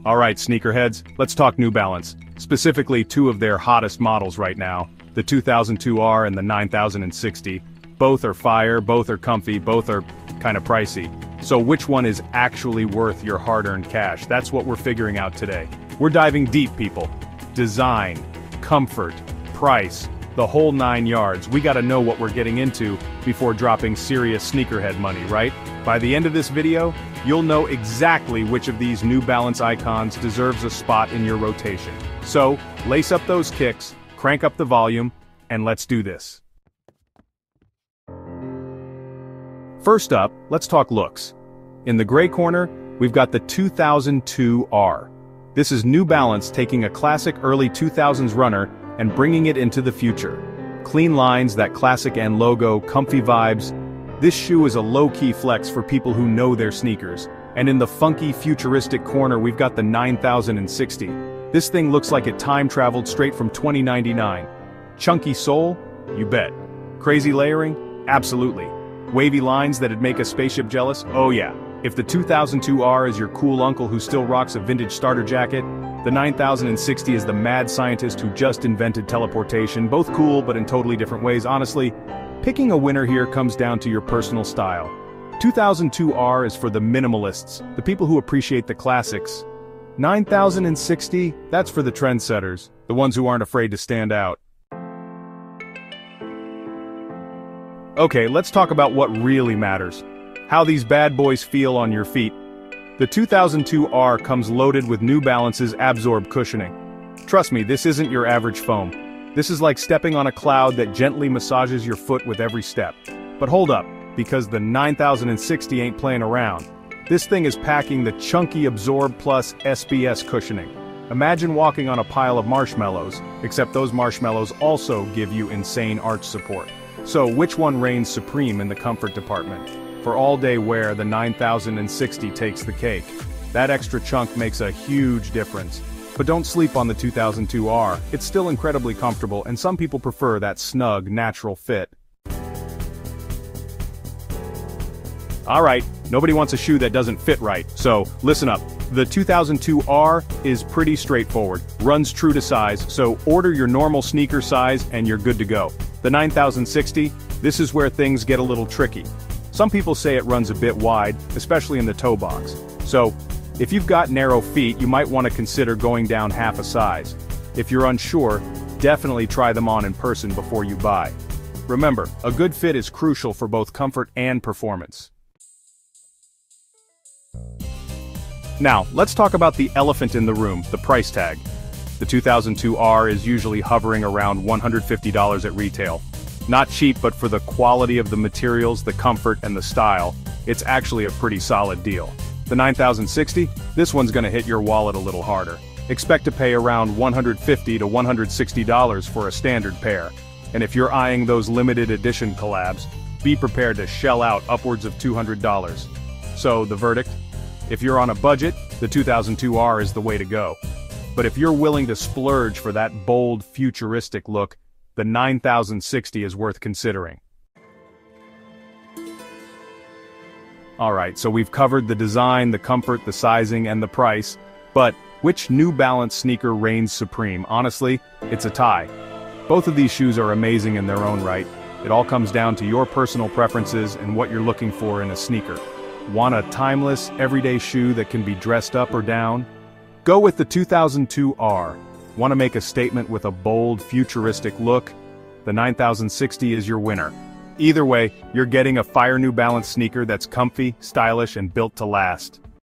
Alright sneakerheads, let's talk New Balance. Specifically two of their hottest models right now, the 2002R and the 9060. Both are fire, both are comfy, both are kinda pricey. So which one is actually worth your hard-earned cash? That's what we're figuring out today. We're diving deep, people. Design, comfort, price, the whole 9 yards. We gotta know what we're getting into before dropping serious sneakerhead money, right? By the end of this video, you'll know exactly which of these New Balance icons deserves a spot in your rotation. So, lace up those kicks, crank up the volume, and let's do this. First up, let's talk looks. In the gray corner, we've got the 2002R. This is New Balance taking a classic early 2000s runner and bringing it into the future. Clean lines, that classic N logo, comfy vibes. This shoe is a low-key flex for people who know their sneakers. And in the funky, futuristic corner we've got the 9060. This thing looks like it time-traveled straight from 2099. Chunky sole? You bet. Crazy layering? Absolutely. Wavy lines that'd make a spaceship jealous? Oh yeah. If the 2002R is your cool uncle who still rocks a vintage starter jacket, the 9060 is the mad scientist who just invented teleportation, both cool but in totally different ways. Honestly, picking a winner here comes down to your personal style. 2002R is for the minimalists, the people who appreciate the classics. 9060, that's for the trendsetters, the ones who aren't afraid to stand out. Okay, let's talk about what really matters. How these bad boys feel on your feet. The 2002R comes loaded with New Balance's Absorb cushioning. Trust me, this isn't your average foam. This is like stepping on a cloud that gently massages your foot with every step. But hold up, because the 9060 ain't playing around. This thing is packing the chunky Absorb Plus SBS cushioning. Imagine walking on a pile of marshmallows, except those marshmallows also give you insane arch support. So which one reigns supreme in the comfort department? For all-day wear, the 9060 takes the cake. That extra chunk makes a huge difference. But don't sleep on the 2002R, it's still incredibly comfortable and some people prefer that snug, natural fit. Alright, nobody wants a shoe that doesn't fit right, so listen up. The 2002R is pretty straightforward, runs true to size, so order your normal sneaker size and you're good to go. The 9060, this is where things get a little tricky. Some people say it runs a bit wide, especially in the toe box. So, if you've got narrow feet, you might want to consider going down half a size. If you're unsure, definitely try them on in person before you buy. Remember, a good fit is crucial for both comfort and performance. Now, let's talk about the elephant in the room, the price tag. The 2002R is usually hovering around $150 at retail. Not cheap, but for the quality of the materials, the comfort, and the style, it's actually a pretty solid deal. The 9060, this one's gonna hit your wallet a little harder. Expect to pay around $150 to $160 for a standard pair. And if you're eyeing those limited edition collabs, be prepared to shell out upwards of $200. So, the verdict? If you're on a budget, the 2002R is the way to go. But if you're willing to splurge for that bold, futuristic look, the 9060 is worth considering. Alright, so we've covered the design, the comfort, the sizing, and the price, but which New Balance sneaker reigns supreme? Honestly, it's a tie. Both of these shoes are amazing in their own right. It all comes down to your personal preferences and what you're looking for in a sneaker. Want a timeless, everyday shoe that can be dressed up or down? Go with the 2002R. Want to make a statement with a bold, futuristic look? The 9060 is your winner. Either way, you're getting a fire New Balance sneaker that's comfy, stylish, and built to last.